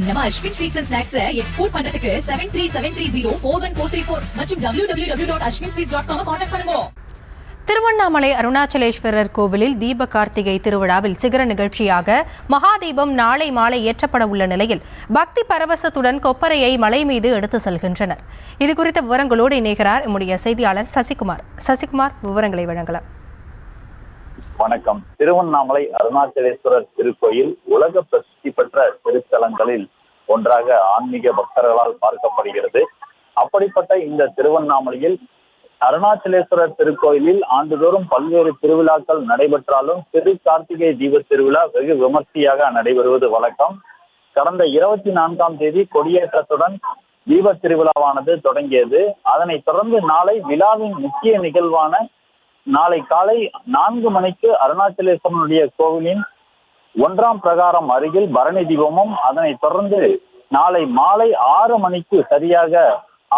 நம்ம Ashwin sweets and snacks export பண்றதுக்கு 7373041434 மற்றும் www.ashwinsweets.com கான்டாக்ட் பண்ணுங்க. திருவண்ணாமலை அருணாச்சலேஸ்வரர் கோவிலில் தீப கார்த்திகை திருவிழாவில் சிகர நிகழ்ச்சியாக மகாதீபம் நாளை மாலை ஏற்றப்பட உள்ள நிலையில் பக்தி பரவசத்துடன் கொப்பரையை மலை மீது எடுத்து செல்கின்றனர். இதுகுறித்த விவரங்களோடு இணைகிறார் நம்முடைய செய்தியாளர் சசிகுமார். விவரங்களை வழங்கலாம். வணக்கம். திருவண்ணாமலை அருணாச்சலேஸ்வரர் திருக்கோயில் உலக பிரசித்தி பெற்ற திருத்தலங்களில் ஒன்றாக ஆன்மீக பக்தர்களால் பார்க்கப்படுகிறது. அப்படிப்பட்ட இந்த திருவண்ணாமலையில் அருணாச்சலேஸ்வரர் திருக்கோயிலில் ஆண்டுதோறும் பல்வேறு திருவிழாக்கள் நடைபெற்றாலும் திரு கார்த்திகை தீப திருவிழா வெகு விமர்சையாக நடைபெறுவது வழக்கம். கடந்த 24ஆம் தேதி கொடியேற்றத்துடன் தீப திருவிழாவானது தொடங்கியது. அதனைத் தொடர்ந்து நாளை விழாவின் முக்கிய நிகழ்வான நாளை காலை 4 மணிக்கு அருணாச்சலேஸ்வரனுடைய கோவிலின் 1ஆம் பிரகாரம் அருகில் பரணி தீபமும், அதனைத் தொடர்ந்து நாளை மாலை 6 மணிக்கு சரியாக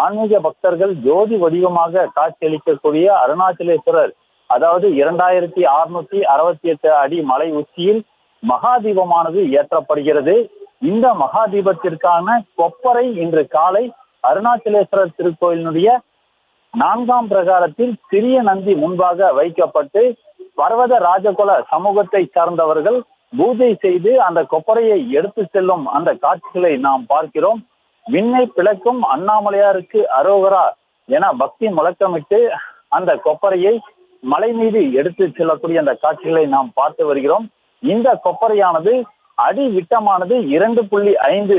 ஆன்மீக பக்தர்கள் ஜோதி வடிவமாக காட்சியளிக்கக்கூடிய அருணாச்சலேஸ்வரர், அதாவது 2668 அடி மலை உச்சியில் மகாதீபமானது ஏற்றப்படுகிறது. இந்த மகாதீபத்திற்கான கொப்பரை இன்று காலை அருணாச்சலேஸ்வரர் திருக்கோயிலினுடைய 4ஆம் பிரகாரத்தில் சிறிய நந்தி முன்பாக வைக்கப்பட்டு பர்வத ராஜகுல சமூகத்தை சார்ந்தவர்கள் பூஜை செய்து அந்த கொப்பரையை எடுத்து செல்லும் அந்த காட்சிகளை நாம் பார்க்கிறோம். விண்ணை பிளக்கும் அண்ணாமலையாருக்கு அரோகரா என பக்தி முழக்கமிட்டு அந்த கொப்பரையை மலை மீது எடுத்து செல்லக்கூடிய அந்த காட்சிகளை நாம் பார்த்து வருகிறோம். இந்த கொப்பரையானது அடி விட்டமானது 2.5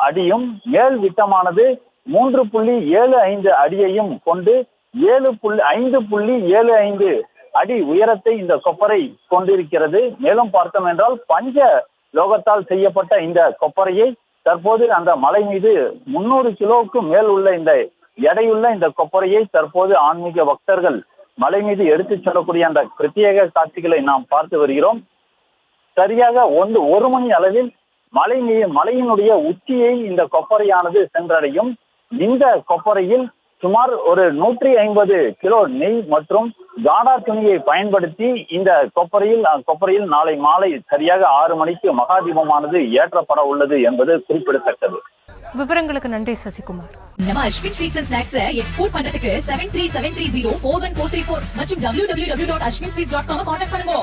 அடியும் மேல் விட்டமானது 3.75 அடியையும் கொண்டு 5.75 அடி உயரத்தை இந்த கொப்பரை கொண்டிருக்கிறது. மேலும் பார்த்தோம் என்றால் பஞ்ச லோகத்தால் செய்யப்பட்ட இந்த கொப்பரையை தற்போது அந்த மலை மீது 300 கிலோவுக்கு மேல் உள்ள இந்த எடையுள்ள இந்த கொப்பரையை தற்போது ஆன்மீக பக்தர்கள் மலை மீது எடுத்து செல்லக்கூடிய அந்த பிரத்யேக காட்சிகளை நாம் பார்த்து வருகிறோம். சரியாக 1 மணி அளவில் மலையினுடைய உச்சியை இந்த கொப்பரையானது சென்றடையும். இந்த கொப்பரையில் சுமார் ஒரு 150 கிலோ நெய் மற்றும் காடா துணியை பயன்படுத்தி இந்த கொப்பரையில் நாளை மாலை சரியாக 6 மணிக்கு மகாதீபமானது ஏற்றப்பட உள்ளது என்பது குறிப்பிடத்தக்கது. விவரங்களுக்கு நன்றி சசிகுமார். நம்ம Ashwin sweets and snacks export பண்றதுக்கு 7373041434 மற்றும் www.ashwinsweets.com கான்டாக்ட் பண்ணுங்க.